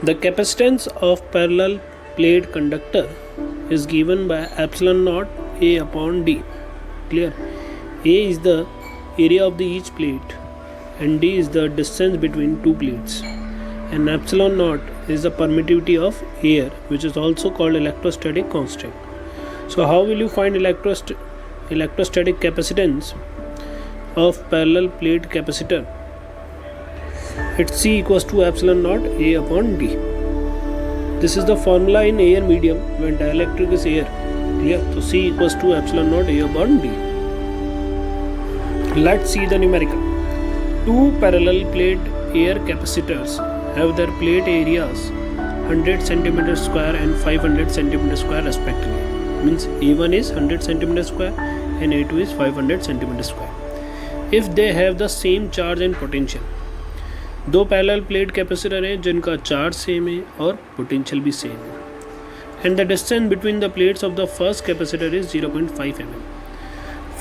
The capacitance of parallel plate conductor is given by epsilon naught A upon D. Clear? A is the area of the each plate and D is the distance between two plates, and epsilon naught is the permittivity of air, which is also called electrostatic constant. So how will you find electrostatic capacitance of parallel plate capacitor? It's C equals to epsilon naught A upon D. This is the formula in air medium when dielectric is air. Clear? So C equals to epsilon naught A upon D. Let's see the numerical. Two parallel plate air capacitors have their plate areas 100 cm square and 500 cm square respectively. Means A1 is 100 cm square and A2 is 500 cm square. If they have the same charge and potential, दो parallel plate capacitor हैं जिनका charge same है और potential भी same है, and the distance between the plates of the first capacitor is 0.5 mm.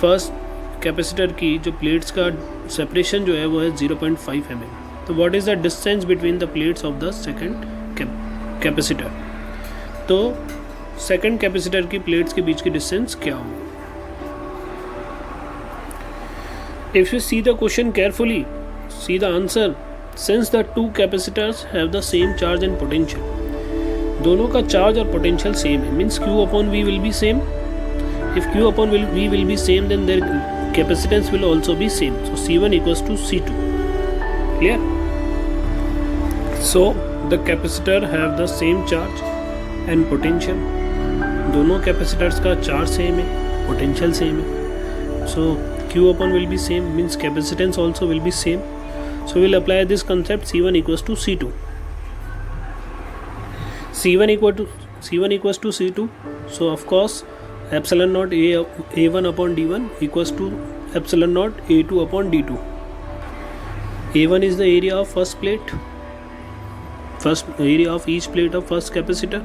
First capacitor की जो plates का सेपरेशन जो है वो है 0.5 mm. तो what is the distance between the plates of the second capacitor? तो सेकंड कैपेसिटर की प्लेट्स के बीच की डिस्टेंस क्या होगी? If you see the question carefully, see the answer. Since the two capacitors have the same charge and potential, दोनों का charge और potential same है, means Q upon V will be same. If Q upon V will be same, then their capacitance will also be same. So C1 equals to C2. Clear? So the capacitor have the same charge and potential. दोनों capacitors का charge same है, potential same है. So Q upon will be same, means capacitance also will be same. So we'll apply this concept. C1 equals to C2. C1 equals to C2. So of course epsilon naught A1 upon D1 equals to epsilon naught A2 upon D2. A1 is the area of first plate, first area of each plate of first capacitor.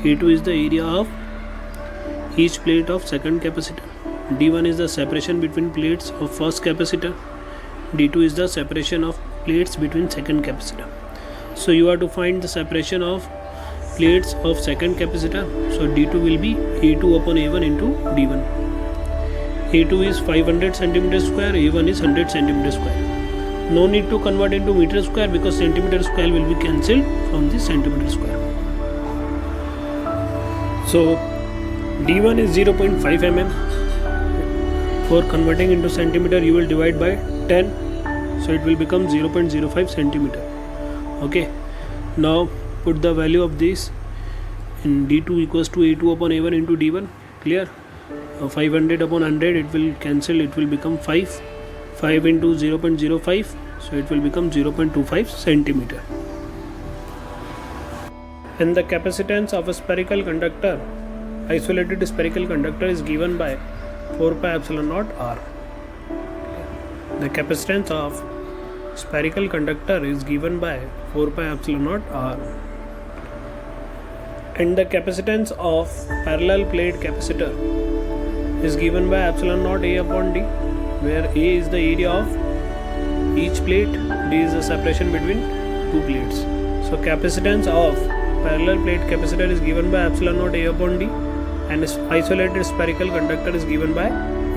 A2 is the area of each plate of second capacitor. D1 is the separation between plates of first capacitor. D2 is the separation of plates between second capacitor. So you have to find the separation of plates of second capacitor. So D2 will be A2 upon A1 into D1. A2 is 500 cm square, A1 is 100 cm square. No need to convert into meter square because centimeter square will be cancelled from the centimeter square. So D1 is 0.5 mm. For converting into centimeter, you will divide by 10, so it will become 0.05 centimeter. Okay, now put the value of this in D2 equals to A2 upon A1 into D1. Clear? 500 upon 100, it will cancel, it will become 5. 5 into 0.05, so it will become 0.25 centimeter. And the capacitance of a spherical conductor, isolated spherical conductor, is given by 4 pi epsilon naught R. The capacitance of spherical conductor is given by 4 pi epsilon naught R. And the capacitance of parallel plate capacitor is given by epsilon naught A upon D, where A is the area of each plate, D is the separation between two plates. So capacitance of parallel plate capacitor is given by epsilon naught A upon D, and isolated spherical conductor is given by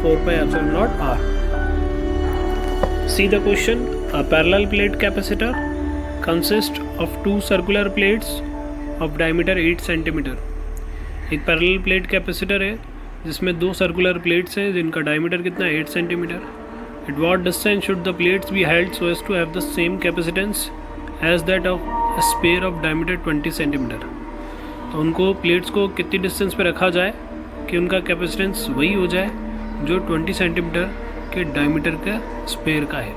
4 pi epsilon naught R. See the question. A parallel plate capacitor consists of two circular plates of diameter 8 cm. एक parallel plate capacitor है जिसमें दो circular plates हैं जिनका diameter कितना है 8 cm. At what distance should the plates be held so as to have the same capacitance as that of a sphere of diameter 20 cm? तो उनको प्लेट्स को कितनी डिस्टेंस पे रखा जाए कि उनका कैपेसिटेंस वही हो जाए जो 20 सेंटीमीटर के डायमीटर का स्पेयर का है.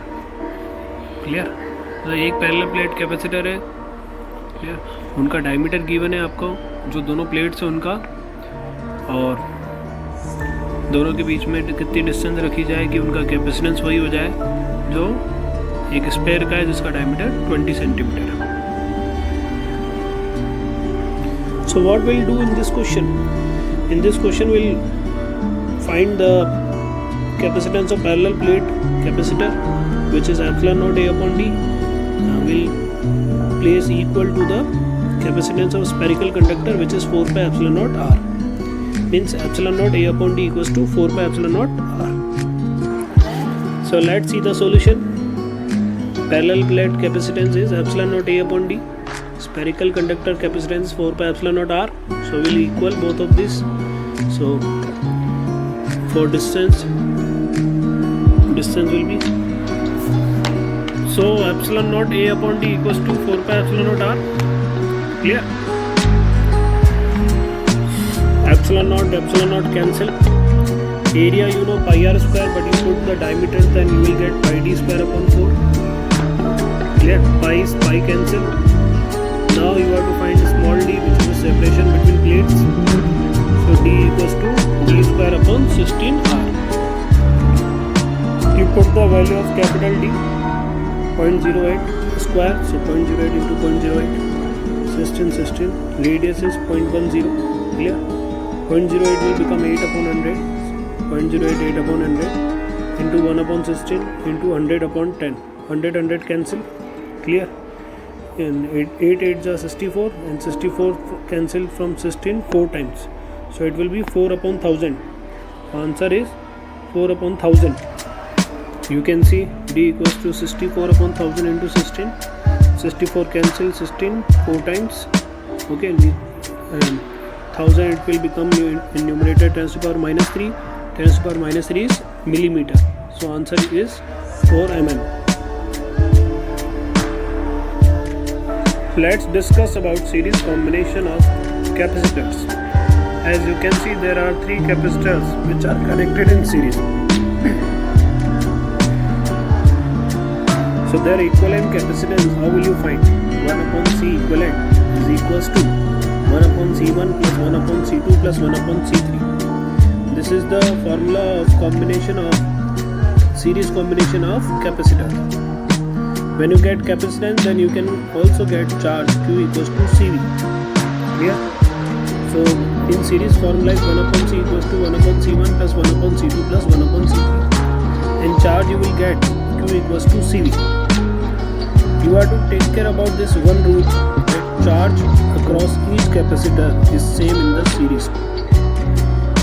क्लियर? तो एक पैरेलल प्लेट कैपेसिटर है. क्लियर? उनका डायमीटर गिवन है आपको, जो दोनों प्लेट्स हैं उनका, और दोनों के बीच में कितनी डिस्टेंस रखी जाए कि उनका कैपेसिटेंस वही हो जाए जो एक स्पेयर का है जिसका डायमीटर 20 सेंटीमीटर है. So what we'll do in this question? In this question we'll find the capacitance of parallel plate capacitor, which is epsilon naught A upon D. We'll place equal to the capacitance of spherical conductor, which is 4 pi epsilon naught r. Means epsilon naught A upon D equals to 4 pi epsilon naught r. So let's see the solution. Parallel plate capacitance is epsilon naught A upon D. Spherical conductor capacitance is 4 pi epsilon naught r. So we'll equal both of these. So for distance will be, so epsilon naught A upon D equals to 4 pi epsilon naught r. Clear? Epsilon naught cancel. Area you know pi r square, but you put the diameter, then you will get pi d square upon 4. Clear? Pi cancel. Now you have to find small d, which is the separation between plates. So d equals to d square upon 16r. You put the value of capital D, 0.08 square, so 0.08 into 0.08, 16. Radius is 0.10. Clear? 0.08 will become 8 upon 100. 0.08 8 upon 100 into 1 upon 16 into 100 upon 10. 100 cancel. Clear? And 8 8s are 64, and 64 cancel from 16 4 times. So it will be 4 upon 1000. Answer is 4 upon 1000. You can see D equals to 64 upon 1000 into 16. 64 cancel 16 4 times. Okay, and 1000 it will become in numerator 10 to the power minus 3. 10 to the power minus 3 is millimeter. So answer is 4 mm. Let's discuss about series combination of capacitors. As you can see, there are 3 capacitors which are connected in series. So their equivalent capacitance, how will you find? 1 upon C equivalent is equals to 1 upon C1 plus 1 upon C2 plus 1 upon C3. This is the formula of combination of series combination of capacitor. When you get capacitance, then you can also get charge Q equals to CV. Clear? So in series formula is 1 upon C equals to 1 upon C1 plus 1 upon C2 plus 1 upon C3. In charge you will get Q equals to CV. You have to take care about this one rule, that charge across each capacitor is same in the series.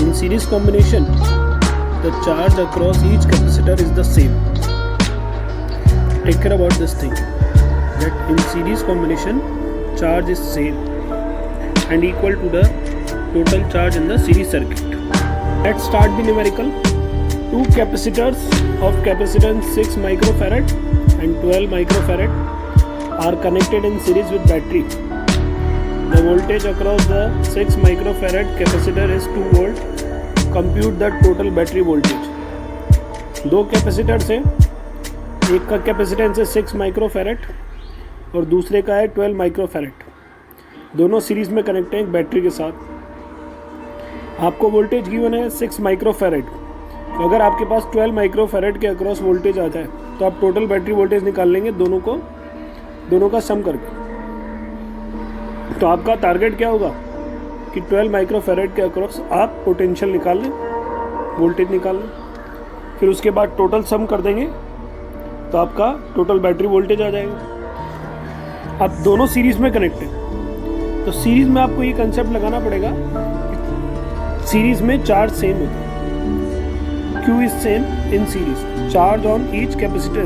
In series combination, the charge across each capacitor is the same. Take care about this thing, that in series combination charge is same and equal to the total charge in the series circuit. Let's start the numerical. 2 capacitors of capacitance 6 microfarad and 12 microfarad are connected in series with battery. The voltage across the 6 microfarad capacitor is 2 volt. Compute the total battery voltage. 2 capacitors हैं, एक का capacitance है 6 microfarad और दूसरे का है 12 microfarad. दोनों series में कनेक्ट हैं एक बैटरी के साथ. आपको वोल्टेज गिवन है 6 माइक्रोफैरेड. तो अगर आपके पास 12 माइक्रोफैरेड के अक्रॉस वोल्टेज आ जाए तो आप टोटल बैटरी वोल्टेज निकाल लेंगे दोनों का सम करके. तो आपका टारगेट क्या होगा कि 12 माइक्रोफैरेड के अक्रॉस आप पोटेंशियल निकाल लें, वोल्टेज निकाल लें, फिर उसके बाद टोटल सम कर देंगे तो आपका टोटल बैटरी वोल्टेज आ जाएगा. अब दोनों सीरीज में कनेक्ट है तो सीरीज में आपको ये कंसेप्ट लगाना पड़ेगा, सीरीज में चार्ज सेम होता है. Q is same in series. Charge on each capacitor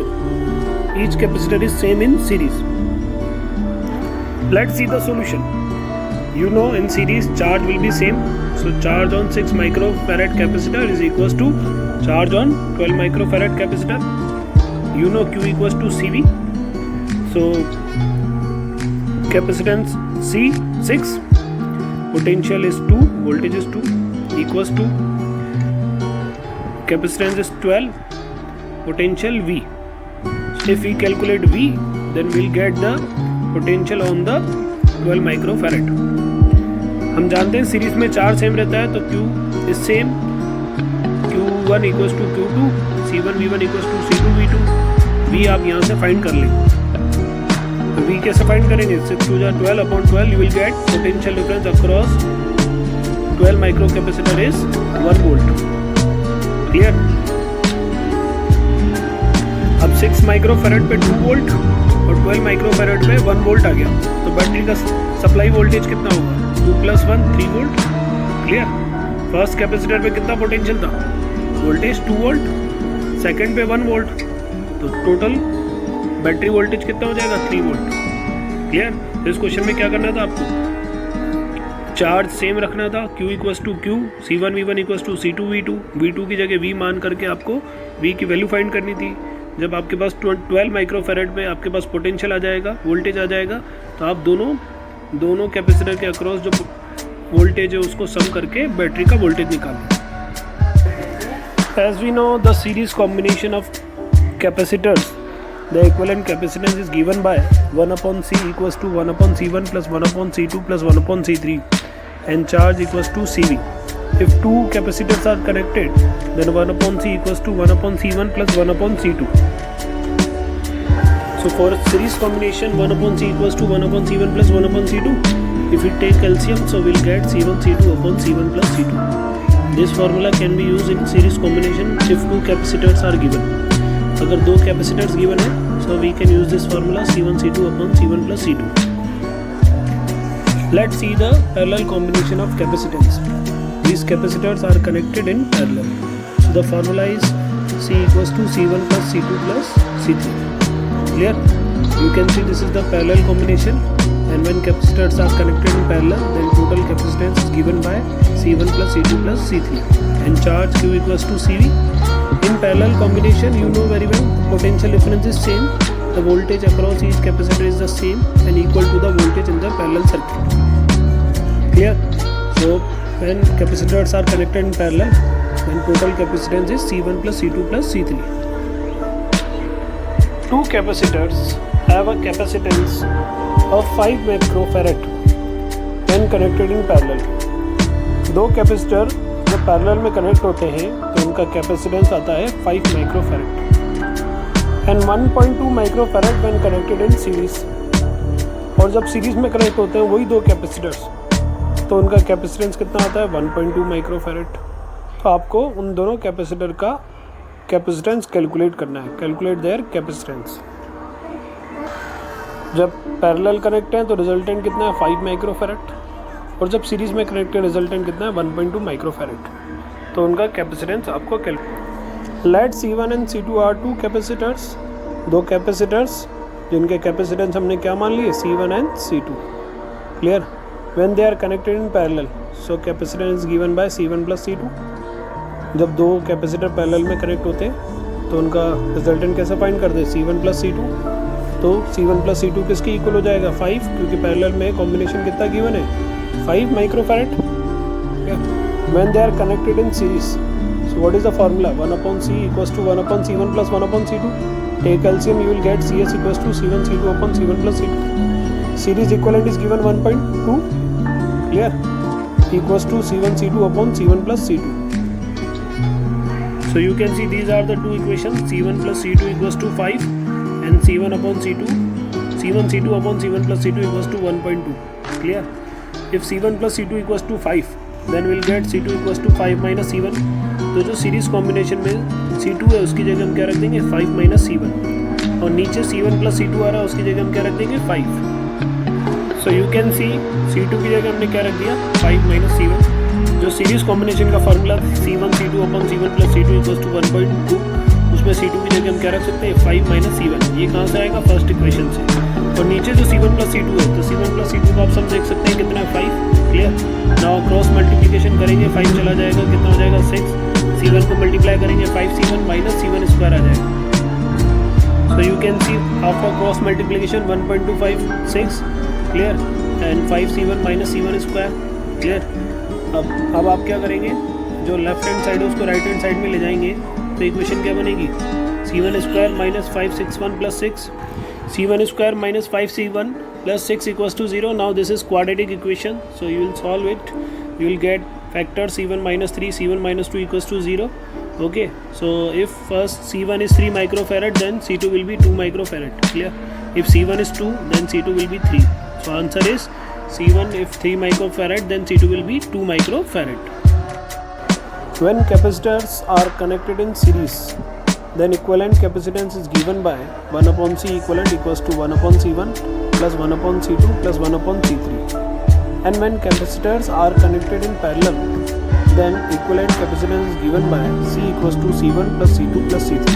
is same in series. Let's see the solution. You know in series charge will be same. So charge on 6 microfarad capacitor is equals to charge on 12 microfarad capacitor. You know Q equals to CV. So capacitance C 6, potential is 2, voltage is 2, equals to capacitance is 12, potential V. If we calculate V, then we'll get the potential on the 12 microfarad. हम जानते हैं series में charge same रहता है तो Q is same. Q1 equals to Q2, C1 V1 equals to C2 V2. V आप यहाँ से फाइंड कर लेंगे. तो V कैसे फाइंड करेंगे? 6 to 12 upon 12 you will get potential difference across 12 micro capacitor is 1 volt. Clear? अब 6 माइक्रोफैरेड पे 2 वोल्ट और 12 माइक्रोफैराड पे 1 वोल्ट आ गया, तो बैटरी का सप्लाई वोल्टेज कितना होगा? 2 + 1 3 वोल्ट। क्लियर? फर्स्ट कैपेसिटर पे कितना पोटेंशियल था? वोल्टेज 2 वोल्ट, सेकंड पे 1 वोल्ट, तो टोटल बैटरी वोल्टेज कितना हो जाएगा? 3 वोल्ट। क्लियर? तो इस क्वेश्चन में क्या करना था आपको? चार्ज सेम रखना था, Q = Q, C1 V1 = C2 V2, V2 की जगह V मान करके आपको V की वैल्यू फाइंड करनी थी। जब आपके पास 12 माइक्रोफैराड में आपके पास पोटेंशियल आ जाएगा, वोल्टेज आ जाएगा, तो आप दोनों कैपेसिटर के अक्रॉस जो वोल्टेज है उसको सम करके बैटरी का वोल्टेज निकालना। As we know the series combination of capacitors, the equivalent capacitance is given by 1/C = 1/C1 + 1/C2 + 1/C3 and charge = CV. If two capacitors are connected, then 1/C = 1/C1 + 1/C2. So for series combination, 1/C = 1/C1 + 1/C2. If we take LCM, so we'll get C1 C2 upon C1 + C2. This formula can be used in series combination if two capacitors are given. अगर दो capacitors given है, so we can use this formula C1 C2 upon C1 + C2. Let's see the parallel combination of capacitance. These capacitors are connected in parallel. So the formula is C = C1 + C2 + C3. Clear? You can see this is the parallel combination, and when capacitors are connected in parallel, then total capacitance is given by C1 + C2 + C3 and charge Q = CV. In parallel combination, you know very well, the potential difference is same, the voltage across each capacitor is the same and equal to the voltage in the parallel circuit. Clear? So when capacitors are connected in parallel, then total capacitance is C1 + C2 + C3. Two capacitors have a capacitance of 5 microfarad when connected in parallel. दो capacitor जब parallel में connect होते हैं तो उनका capacitance आता है 5 microfarad and 1.2 microfarad when connected in series. और जब सीरीज में कनेक्ट होते हैं वही दो कैपेसिटर्स, तो उनका कैपेसिटेंस कितना आता है? 1.2 माइक्रोफैराड। तो आपको उन दोनों कैपेसिटर का कैपेसिटेंस कैलकुलेट करना है, कैलकुलेट देयर कैपेसिटेंस। जब पैरेलल कनेक्ट हैं तो रिजल्टेंट कितना है? 5 माइक्रोफैराड, और जब सीरीज़ में कनेक्टेड रिजल्टेंट कितना है? 1.2 माइक्रोफैराड। तो उनका कैपेसिटेंस आपको calculate. Let C1 and C2 are two capacitors, दो कैपेसिटर्स जिनके कैपेसिटेंस हमने क्या मान लिए? C1 and C2। Clear? When they are connected in parallel, so capacitance is given by C1 + C2। जब दो कैपेसिटर पैरेलल में कनेक्ट होते हैं तो उनका रिजल्टेंट कैसे फाइंड कर दे? C1 + C2। तो C1 + C2 किसके इक्वल हो जाएगा? 5, क्योंकि पैरेलल में कॉम्बिनेशन कितना गिवन है? 5 microfarad. When they are connected in series, so what is the formula? 1/C = 1/C1 + 1/C2. Take LCM, you will get CS = C1 C2 upon C1 + C2. Series equivalent is given 1.2. Clear? = C1 C2 upon C1 + C2. So you can see these are the two equations. C1 + C2 = 5 and C1 upon C2. C1 C2 upon C1 + C2 = 1.2. Clear? If C1 + C2 = 5, then we'll get C2 = 5 - C1. तो जो series combination में C2 है उसकी जगह हम क्या रख देंगे? 5 - C1, और नीचे C1 + C2 आ रहा है उसकी जगह हम क्या रख देंगे? 5. So you can see C2 की जगह हमने क्या रख दिया? 5 - C1। जो सीरीज कॉम्बिनेशन का formula C1 C2 upon C1 + C2 = 1.2, उसमें C2 की जगह हम क्या रख सकते हैं? 5 - C1। ये कहाँ से आएगा? फर्स्ट इक्वेशन से। और नीचे जो C1 + C2 है, तो C1 + C2 को आप सब देख सकते हैं कितना है? 5। क्लियर? नाउ क्रॉस मल्टीप्लिकेशन करेंगे, 5 चला जाएगा, कितना हो जाएगा? 6। C1 को मल्टीप्लाई करेंगे 5C1 - C1² आ जाएगा। So you can see after cross multiplication 1.25 6। Clear? And 5C1 - C1²। Clear? अब आप क्या करेंगे? जो लेफ्ट हैंड साइड है उसको राइट हैंड साइड में ले जाएंगे, तो इक्वेशन क्या बनेगी? C1² - 561 + 6, C1² - 5C1 + 6 = 0. Now this is quadratic equation, so you will solve it. You will get factor C1 - 3, C1 - 2 = 0. Okay, so if first C1 is 3 microfarad, then C2 will be 2 microfarad. Clear? If C1 is 2, then C2 will be 3. So answer is C1 if 3 microfarad, then C2 will be 2 microfarad. When capacitors are connected in series, then equivalent capacitance is given by 1 upon C equivalent equals to 1 upon C1 plus 1 upon C2 plus 1 upon C3. And when capacitors are connected in parallel, then equivalent capacitance is given by C equals to C1 plus C2 plus C3.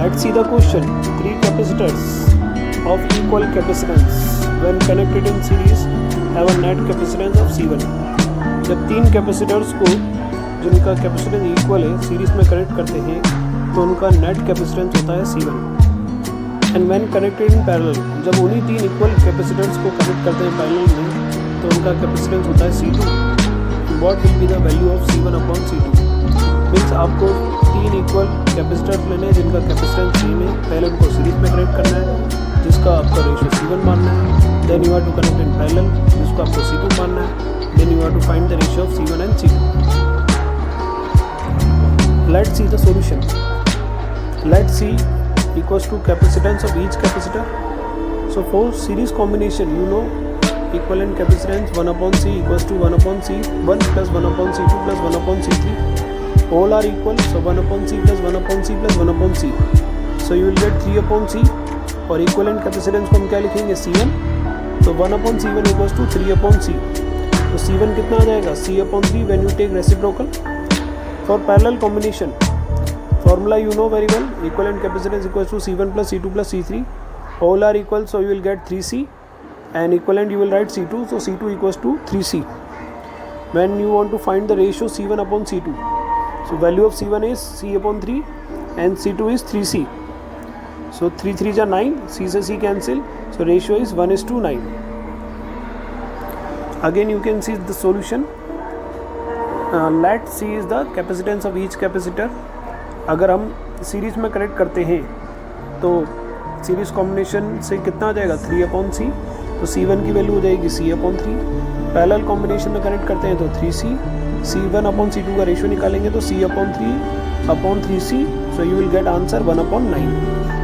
Let's see the question. Three capacitors of equal capacitance when connected in series have a net capacitance of C1. जब तीन capacitors को जिनका capacitance equal है series में connect करते हैं तो उनका नेट कैपेसिटेंस होता है C1. And when connected in parallel, जब उन्हीं तीन इक्वल कैपेसिटर्स को कनेक्ट करते हैं पैरेलल में तो उनका कैपेसिटेंस होता है C2. What will be the value of C1 upon C2? Means आपको तीन इक्वल कैपेसिटर्स लेने हैं जिनका कैपेसिटेंस सेम है, पहले उनको सीरीज में कनेक्ट करना है जिसका आपका रेशियो C1 मानना है, then you have to connect in parallel जिसको आपको C2 मानना है, then you have to find the ratio of C1 and C2. Let's see the solution. Let C equals to capacitance of each capacitor. So for series combination, you know equivalent capacitance 1 upon C equals to 1 upon C1 plus 1 upon C2 plus 1 upon C3. All are equal, so 1 upon C plus 1 upon C plus 1 upon C. So you will get 3 upon C. और equivalent capacitance को हम क्या लिखेंगे C1. तो 1 upon C1 equals to 3 upon C. तो C1 कितना आ जाएगा C upon 3 when you take reciprocal. For parallel combination, formula you know very well, equivalent capacitance equals to C1 plus C2 plus C3. All are equal, so you will get 3C, and equivalent you will write C2, so C2 equals to 3C. When you want to find the ratio C1 upon C2, so value of C1 is C upon 3 and C2 is 3C. So 3 3s are 9, C से C cancel, so ratio is 1:9. Again you can see the solution. Let C is the capacitance of each capacitor. अगर हम series में connect करते हैं तो series combination से कितना आ जाएगा 3 अपॉन C, तो C1 की वैल्यू हो जाएगी C अपॉन 3. पैरेलल कॉम्बिनेशन में कनेक्ट करते हैं तो 3C, C1 अपॉन C2 का रेशियो निकालेंगे तो C upon 3 upon 3C, so you will get answer 1/9.